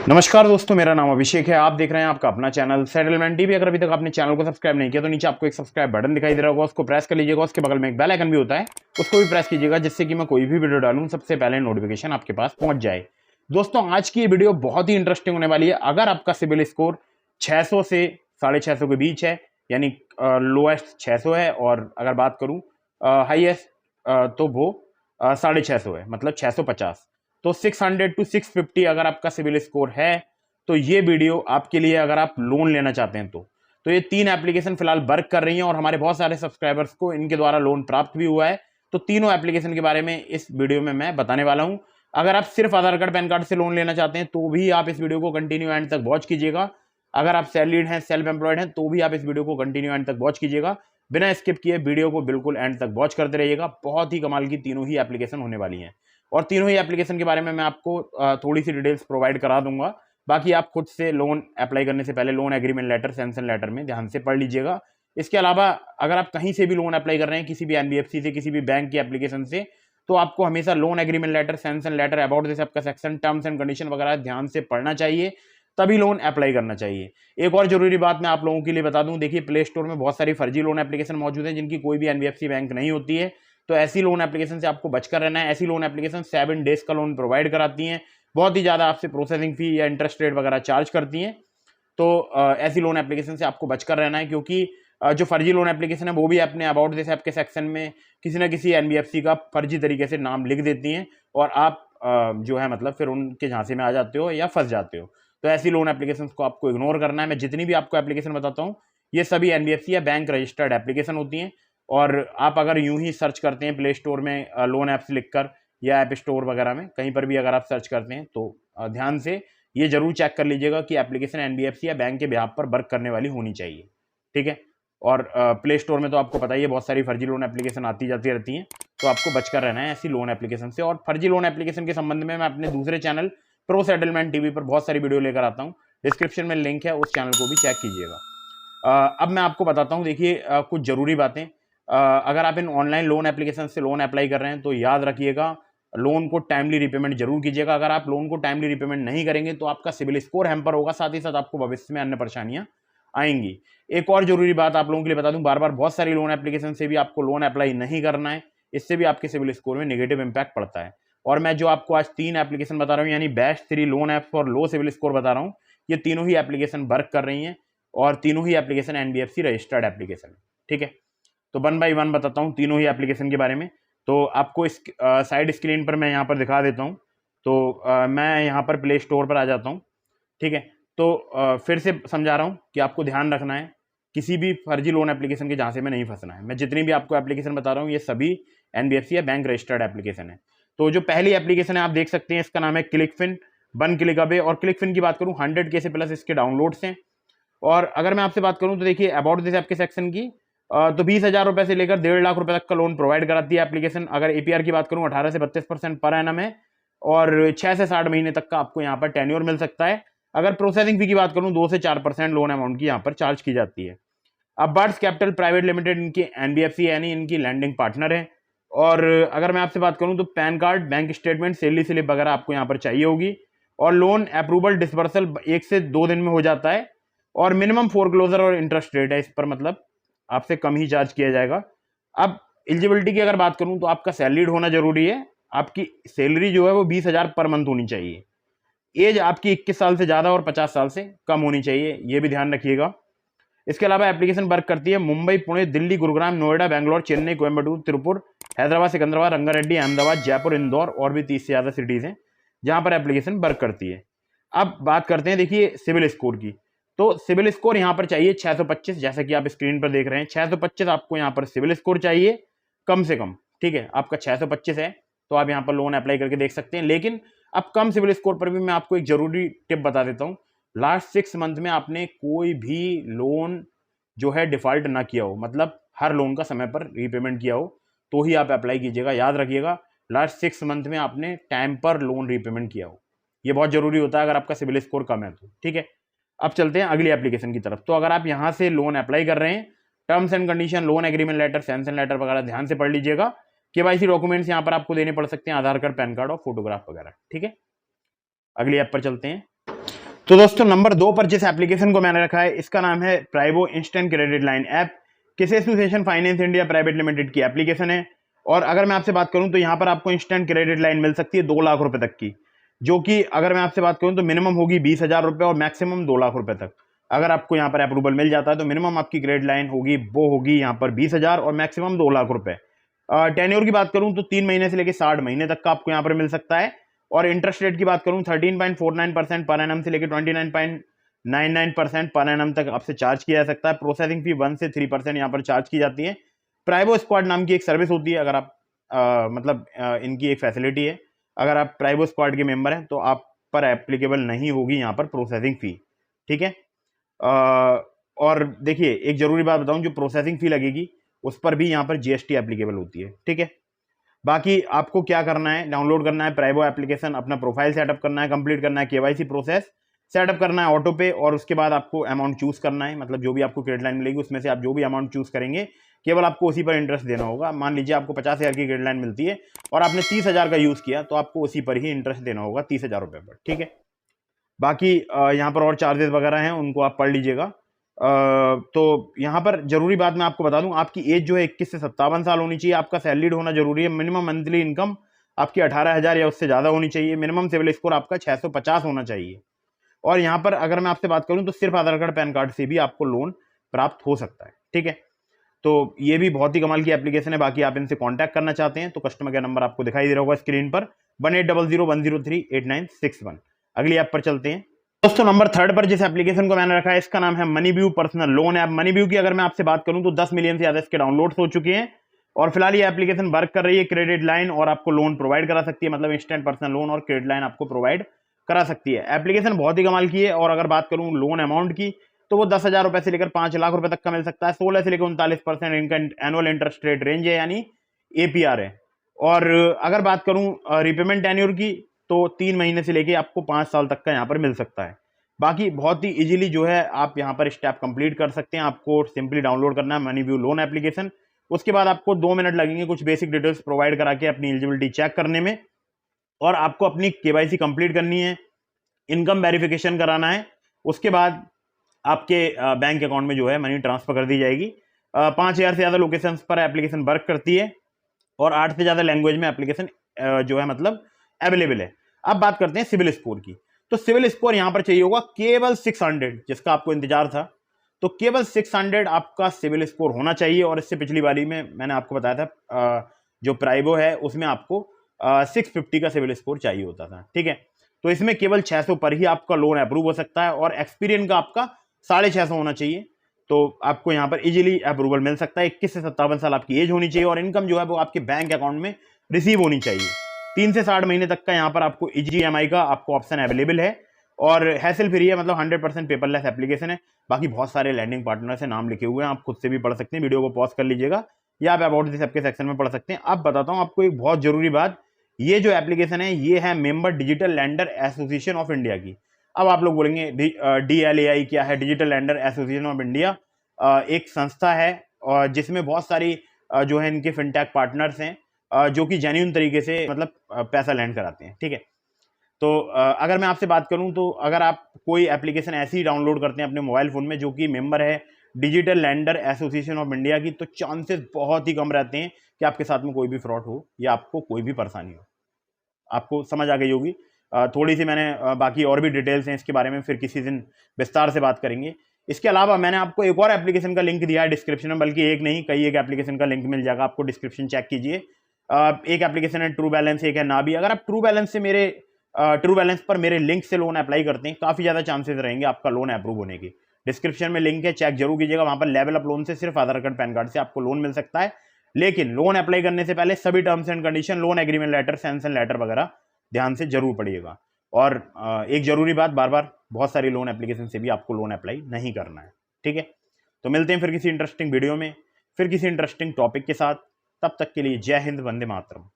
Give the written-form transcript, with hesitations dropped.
नमस्कार दोस्तों, मेरा नाम अभिषेक है। आप देख रहे हैं आपका अपना चैनल सेटलमेंट टीवी। अगर अभी तक आपने चैनल को सब्सक्राइब नहीं किया तो नीचे आपको एक सब्सक्राइब बटन दिखाई दे रहा होगा, उसको प्रेस कर लीजिएगा। उसके बगल में एक बेल आइकन भी होता है, उसको भी प्रेस कीजिएगा, जिससे कि मैं कोई भी वीडियो डालूं सबसे पहले नोटिफिकेशन आपके पास पहुंच जाए। दोस्तों, आज की ये वीडियो बहुत ही इंटरेस्टिंग होने वाली है। अगर आपका सिबिल स्कोर 600 से 650 के बीच है, यानी लोएस्ट 600 है, और अगर बात करूं हाईएस्ट तो वो 650 है, मतलब 650। तो 600 टू 650 अगर आपका सिबिल स्कोर है तो ये वीडियो आपके लिए, अगर आप लोन लेना चाहते हैं तो ये 3 एप्लीकेशन फिलहाल वर्क कर रही हैं और हमारे बहुत सारे सब्सक्राइबर्स को इनके द्वारा लोन प्राप्त भी हुआ है। तो तीनों एप्लीकेशन के बारे में इस वीडियो में मैं बताने वाला हूं। अगर आप सिर्फ आधार कार्ड पैन कार्ड से लोन लेना चाहते हैं तो भी आप इस वीडियो को कंटिन्यू एंड तक वॉच कीजिएगा। अगर आप सैलरीड हैं, सेल्फ एम्प्लॉयड हैं, तो भी आप इस वीडियो को कंटिन्यू एंड तक वॉच कीजिएगा। बिना स्किप किए वीडियो को बिल्कुल एंड तक वॉच करते रहिएगा। बहुत ही कमाल की तीनों ही एप्लीकेशन होने वाली हैं और तीनों ही एप्लीकेशन के बारे में मैं आपको थोड़ी सी डिटेल्स प्रोवाइड करा दूंगा। बाकी आप खुद से लोन अप्लाई करने से पहले loan agreement letter, sanction letter में ध्यान से पढ़ लीजिएगा। इसके अलावा अगर आप कहीं से भी लोन अप्लाई कर रहे हैं, किसी भी एनबीएफसी से, किसी भी बैंक की एप्लीकेशन से, तो आपको हमेशा loan agreement letter, sanction letter, about this आपका सेक्शन, टर्म्स एंड कंडीशन वगैरह ध्यान से पढ़ना चाहिए, तभी लोन अप्लाई करना चाहिए। एक और जरूरी बात मैं आप लोगों के लिए बता दूं, देखिए प्ले स्टोर में बहुत सारी फर्जी लोन एप्लीकेशन मौजूद है जिनकी कोई भी एनबीएफसी बैंक नहीं होती है। तो ऐसी लोन एप्लीकेशन से आपको बचकर रहना है। ऐसी लोन एप्लीकेशन 7 डेज का लोन प्रोवाइड कराती हैं, बहुत ही ज़्यादा आपसे प्रोसेसिंग फी या इंटरेस्ट रेट वगैरह चार्ज करती हैं। तो ऐसी लोन एप्लीकेशन से आपको बचकर रहना है, क्योंकि जो फर्जी लोन एप्लीकेशन है वो भी अपने अबाउट दिस ऐप के सेक्शन में किसी ना किसी एनबीएफसी का फर्जी तरीके से नाम लिख देती हैं और आप जो है मतलब फिर उनके झांसे में आ जाते हो या फंस जाते हो। तो ऐसी लोन एप्लीकेशन को आपको इग्नोर करना है। मैं जितनी भी आपको एप्लीकेशन बताता हूँ ये सभी एनबीएफसी या बैंक रजिस्टर्ड एप्लीकेशन होती हैं। और आप अगर यूं ही सर्च करते हैं प्ले स्टोर में लोन ऐप्स लिखकर या ऐप स्टोर वगैरह में कहीं पर भी अगर आप सर्च करते हैं तो ध्यान से ये जरूर चेक कर लीजिएगा कि एप्लीकेशन एनबीएफसी या बैंक के बिहाफ पर वर्क करने वाली होनी चाहिए, ठीक है। और प्ले स्टोर में तो आपको पता ही है बहुत सारी फर्जी लोन एप्लीकेशन आती जाती रहती हैं, तो आपको बचकर रहना है ऐसी लोन एप्लीकेशन से। और फर्जी लोन एप्लीकेशन के संबंध में मैं अपने दूसरे चैनल प्रो सेटलमेंट टीवी पर बहुत सारी वीडियो लेकर आता हूँ, डिस्क्रिप्शन में लिंक है, उस चैनल को भी चेक कीजिएगा। अब मैं आपको बताता हूँ, देखिए कुछ जरूरी बातें। अगर आप इन ऑनलाइन लोन एप्लीकेशन से लोन अप्लाई कर रहे हैं तो याद रखिएगा, लोन को टाइमली रिपेमेंट जरूर कीजिएगा। अगर आप लोन को टाइमली रिपेमेंट नहीं करेंगे तो आपका सिविल स्कोर हैम्पर होगा, साथ ही साथ आपको भविष्य में अन्य परेशानियां आएंगी। एक और जरूरी बात आप लोगों के लिए बता दूं, बार बार बहुत सारी लोन एप्लीकेशन से भी आपको लोन अप्लाई नहीं करना है, इससे भी आपके सिविल स्कोर में नेगेटिव इंपैक्ट पड़ता है। और मैं जो आपको आज 3 एप्लीकेशन बता रहा हूँ, यानी best 3 loan app for low CIBIL score बता रहा हूँ, ये तीनों ही एप्लीकेशन वर्क कर रही हैं और तीनों ही एप्लीकेशन एनबीएफसी रजिस्टर्ड एप्लीकेशन है, ठीक है। तो 1 बाय 1 बताता हूँ तीनों ही एप्लीकेशन के बारे में। तो आपको इस साइड स्क्रीन पर मैं यहाँ पर दिखा देता हूँ। तो मैं यहाँ पर प्ले स्टोर पर आ जाता हूँ, ठीक है। तो फिर से समझा रहा हूँ कि आपको ध्यान रखना है, किसी भी फर्जी लोन एप्लीकेशन के झांसे में नहीं फंसना है। मैं जितनी भी आपको एप्लीकेशन बता रहा हूँ ये सभी एनबीएफसी या बैंक रजिस्टर्ड एप्लीकेशन है। तो जो पहली एप्लीकेशन है आप देख सकते हैं, इसका नाम है क्लिकफिन, वन क्लिक अवे। और क्लिकफिन की बात करूँ 100K से प्लस इसके डाउनलोड्स हैं। और अगर मैं आपसे बात करूं तो देखिए अबाउट दिस आपके सेक्शन की तो 20,000 रुपए से लेकर 1.5 लाख रुपए तक का लोन प्रोवाइड कराती है एप्लीकेशन। अगर एपीआर की बात करूं 18 से 32% पर एनम है और 6 से 60 महीने तक का आपको यहाँ पर टेन्योर मिल सकता है। अगर प्रोसेसिंग फी की बात करूं 2 से 4% लोन अमाउंट की यहाँ पर चार्ज की जाती है। अब बर्ड्स कैपिटल प्राइवेट लिमिटेड इनकी एनबीएफसी यानी इनकी लैंडिंग पार्टनर है। और अगर मैं आपसे बात करूं तो pan card, bank statement, salary slip वगैरह आपको यहाँ पर चाहिए होगी। और लोन अप्रूवल डिसबर्सल 1 से 2 दिन में हो जाता है और मिनिमम फोरक्लोजर और इंटरेस्ट रेट है इस पर, मतलब आपसे कम ही चार्ज किया जाएगा। अब एलिजिबिलिटी की अगर बात करूं तो आपका सैलरीड होना जरूरी है, आपकी सैलरी जो है वो 20,000 पर मंथ होनी चाहिए, एज आपकी 21 साल से ज़्यादा और 50 साल से कम होनी चाहिए, ये भी ध्यान रखिएगा। इसके अलावा एप्लीकेशन वर्क करती है मुंबई, पुणे, दिल्ली, गुरुग्राम, नोएडा, बैंगलोर, चेन्नई, कोयम्बटूर, तिरुपुर, हैदराबाद, सिकंदराबाद, रंगारेड्डी, अहमदाबाद, जयपुर, इंदौर और भी 30 से ज़्यादा सिटीज़ हैं जहां पर एप्लीकेशन वर्क करती है। अब बात करते हैं देखिए सिविल स्कोर की। तो सिविल स्कोर यहाँ पर चाहिए 625, जैसा कि आप स्क्रीन पर देख रहे हैं 625 आपको यहाँ पर सिविल स्कोर चाहिए कम से कम, ठीक है। आपका 625 है तो आप यहाँ पर लोन अप्लाई करके देख सकते हैं। लेकिन अब कम सिविल स्कोर पर भी मैं आपको एक जरूरी टिप बता देता हूँ, लास्ट 6 मंथ में आपने कोई भी लोन जो है डिफॉल्ट ना किया हो, मतलब हर लोन का समय पर रीपेमेंट किया हो, तो ही आप अप्लाई कीजिएगा। याद रखिएगा लास्ट 6 मंथ में आपने टाइम पर लोन रीपेमेंट किया हो, ये बहुत जरूरी होता है अगर आपका सिविल स्कोर कम है तो, ठीक है। अब चलते हैं अगली एप्लीकेशन की तरफ। तो अगर आप यहाँ से लोन अप्लाई कर रहे हैं, terms and condition, loan agreement letter, sanction letter वगैरह ध्यान से पढ़ लीजिएगा। केवाईसी डॉक्यूमेंट्स यहाँ पर आपको देने पड़ सकते हैं, आधार कार्ड, पैन कार्ड और फोटोग्राफ वगैरह, ठीक है। अगली ऐप पर चलते हैं। तो दोस्तों नंबर 2 पर जिस एप्लीकेशन को मैंने रखा है इसका नाम है प्राइबो इंस्टेंट क्रेडिट लाइन ऐप। किस association finance India private limited की एप्लीकेशन है। और अगर मैं आपसे बात करूं तो यहाँ पर आपको इंस्टेंट क्रेडिट लाइन मिल सकती है 2 लाख रुपए तक की, जो कि अगर मैं आपसे बात करूं तो मिनिमम होगी 20,000 रुपए और मैक्सिमम 2 लाख रुपए तक। अगर आपको यहाँ पर अप्रूवल मिल जाता है तो मिनिमम आपकी क्रेडिट लाइन होगी वो होगी यहाँ पर 20,000 और मैक्सिमम 2 लाख रुपए। टेन्योर की बात करूं तो 3 महीने से लेकर 60 महीने तक का आपको यहाँ पर मिल सकता है। और इंटरेस्ट रेट की बात करूं 13.49% पर एनम से लेकर 29.99% पर एनम तक आपसे चार्ज किया जा सकता है। प्रोसेसिंग फी 1 से 3% यहाँ पर चार्ज की जाती है। प्राइबो स्क्वाड नाम की एक सर्विस होती है, अगर आप इनकी एक फैसिलिटी है, अगर आप प्राइबो स्क्वाड के मेंबर हैं तो आप पर एप्लीकेबल नहीं होगी यहाँ पर प्रोसेसिंग फी, ठीक है। और देखिए एक जरूरी बात बताऊं, जो प्रोसेसिंग फी लगेगी उस पर भी यहाँ पर जीएसटी एप्लीकेबल होती है, ठीक है। बाकी आपको क्या करना है, डाउनलोड करना है प्राइबो एप्लीकेशन, अपना प्रोफाइल सेटअप करना है, कंप्लीट करना है केवाईसी प्रोसेस, सेटअप करना है ऑटो पे, और उसके बाद आपको अमाउंट चूज करना है। मतलब जो भी आपको क्रेडिट लाइन मिलेगी उसमें से आप जो भी अमाउंट चूज करेंगे केवल आपको उसी पर इंटरेस्ट देना होगा। मान लीजिए आपको 50,000 की क्रेडिट लाइन मिलती है और आपने 30,000 का यूज किया तो आपको उसी पर ही इंटरेस्ट देना होगा 30,000 रुपए पर, ठीक है। बाकी यहाँ पर और चार्जेस वगैरह हैं उनको आप पढ़ लीजिएगा। तो यहाँ पर जरूरी बात मैं आपको बता दूं, आपकी एज जो है 21 से 57 साल होनी चाहिए, आपका सैलरीड होना जरूरी है, मिनिमम मंथली इनकम आपकी 18,000 या उससे ज्यादा होनी चाहिए, मिनिमम सिविल स्कोर आपका 650 होना चाहिए। और यहाँ पर अगर मैं आपसे बात करूं तो सिर्फ आधार कार्ड पैन कार्ड से भी आपको लोन प्राप्त हो सकता है, ठीक है। तो ये भी बहुत ही कमाल की एप्लीकेशन है। बाकी आप इनसे कांटेक्ट करना चाहते हैं तो कस्टमर केयर नंबर आपको दिखाई दे रहा होगा स्क्रीन पर 1800103896 अगली ऐप पर चलते हैं। दोस्तों नंबर 3 पर जिस एप्लीकेशन को मैंने रखा है इसका नाम है MoneyView personal loan app. MoneyView की अगर मैं आपसे बात करूं तो 10 मिलियन से ज्यादा इसके डाउनलोड्स हो चुके हैं और फिलहाल ये एप्लीकेशन वर्क कर रही है। क्रेडिट लाइन और आपको लोन प्रोवाइड करा सकती है, मतलब इंस्टेंट पर्सनल लोन और क्रेडिट लाइन आपको प्रोवाइड करा सकती है। एप्लीकेशन बहुत ही कमाल की है। और अगर बात करूं लोन अमाउंट की तो वो 10,000 रुपए से लेकर 5 लाख रुपए तक का मिल सकता है। 16 से लेकर 39% इनका एनुअल इंटरेस्ट रेट रेंज है, यानी एपीआर है। और अगर बात करूं रिपेमेंट टेन्योर की तो 3 महीने से लेकर आपको 5 साल तक का यहाँ पर मिल सकता है। बाकी बहुत ही इजीली जो है आप यहाँ पर स्टेप कंप्लीट कर सकते हैं। आपको सिंपली डाउनलोड करना है मनीव्यू लोन एप्लीकेशन, उसके बाद आपको 2 मिनट लगेंगे कुछ बेसिक डिटेल्स प्रोवाइड करा के अपनी एलिजिबिलिटी चेक करने में, और आपको अपनी केवाईसी कंप्लीट करनी है, इनकम वेरिफिकेशन कराना है। उसके बाद आपके बैंक अकाउंट में जो है मनी ट्रांसफर कर दी जाएगी। 5,000 से ज्यादा लोकेशन पर एप्लीकेशन वर्क करती है और 8 से ज्यादा लैंग्वेज में एप्लीकेशन जो है मतलब अवेलेबल है। अब बात करते हैं सिविल स्कोर की। तो सिविल स्कोर यहां पर चाहिए होगा केवल 600, जिसका आपको इंतजार था। तो केवल 600 आपका सिविल स्कोर होना चाहिए। और इससे पिछली बारी में मैंने आपको बताया था जो प्राइबो है उसमें आपको 650 का सिविल स्कोर चाहिए होता था, ठीक है। तो इसमें केवल 600 पर ही आपका लोन अप्रूव हो सकता है और एक्सपीरियंस का आपका 650 होना चाहिए। तो आपको यहाँ पर इजीली अप्रूवल मिल सकता है। 21 से 57 साल आपकी एज होनी चाहिए और इनकम जो है वो आपके बैंक अकाउंट में रिसीव होनी चाहिए। 3 से 60 महीने तक का यहाँ पर आपको ईजीएमआई का आपको ऑप्शन अवेलेबल है और हैसल फ्री है, मतलब 100% पेपरलेस एप्लीकेशन है। बाकी बहुत सारे लैंडिंग पार्टनर से नाम लिखे हुए हैं, आप खुद से भी पढ़ सकते हैं। वीडियो को पॉज कर लीजिएगा या आप अबाउट दिस ऐप के सेक्शन में पढ़ सकते हैं। अब बताता हूँ आपको एक बहुत जरूरी बात, ये जो एप्लीकेशन है ये है member digital lander association of India की। अब आप लोग बोलेंगे DLAI क्या है? Digital lander association of India एक संस्था है और जिसमें बहुत सारी जो है इनके फिनटेक पार्टनर्स हैं जो कि जेन्युइन तरीके से मतलब पैसा लैंड कराते हैं, ठीक है। तो अगर मैं आपसे बात करूं तो अगर आप कोई एप्लीकेशन ऐसी डाउनलोड करते हैं अपने मोबाइल फोन में जो कि मेंबर है digital lander association of India की, तो चांसेस बहुत ही कम रहते हैं कि आपके साथ में कोई भी फ्रॉड हो या आपको कोई भी परेशानी हो। आपको समझ आ गई होगी। थोड़ी सी मैंने बाकी और भी डिटेल्स हैं इसके बारे में फिर किसी दिन विस्तार से बात करेंगे। इसके अलावा मैंने आपको एक और एप्लीकेशन का लिंक दिया है डिस्क्रिप्शन में, बल्कि एक नहीं कई एक एप्लीकेशन का लिंक मिल जाएगा आपको, डिस्क्रिप्शन चेक कीजिए। एक एप्लीकेशन है ट्रू बैलेंस, एक है नाबी। अगर आप ट्रू बैलेंस पर मेरे लिंक से लोन अप्लाई करते हैं काफी ज्यादा चांसेस रहेंगे आपका लोन अप्रूव होने की। डिस्क्रिप्शन में लिंक है, चेक जरूर कीजिएगा। वहां पर लेवल अप लोन से सिर्फ आधार कार्ड पैन कार्ड से आपको लोन मिल सकता है, लेकिन लोन अप्लाई करने से पहले सभी terms and condition, loan agreement letter, sanction letter वगैरह ध्यान से जरूर पढ़िएगा। और एक जरूरी बात, बार बार बहुत सारी लोन एप्लीकेशन से भी आपको लोन अप्लाई नहीं करना है, ठीक है। तो मिलते हैं फिर किसी इंटरेस्टिंग वीडियो में, फिर किसी इंटरेस्टिंग टॉपिक के साथ। तब तक के लिए जय हिंद, वंदे मातरम।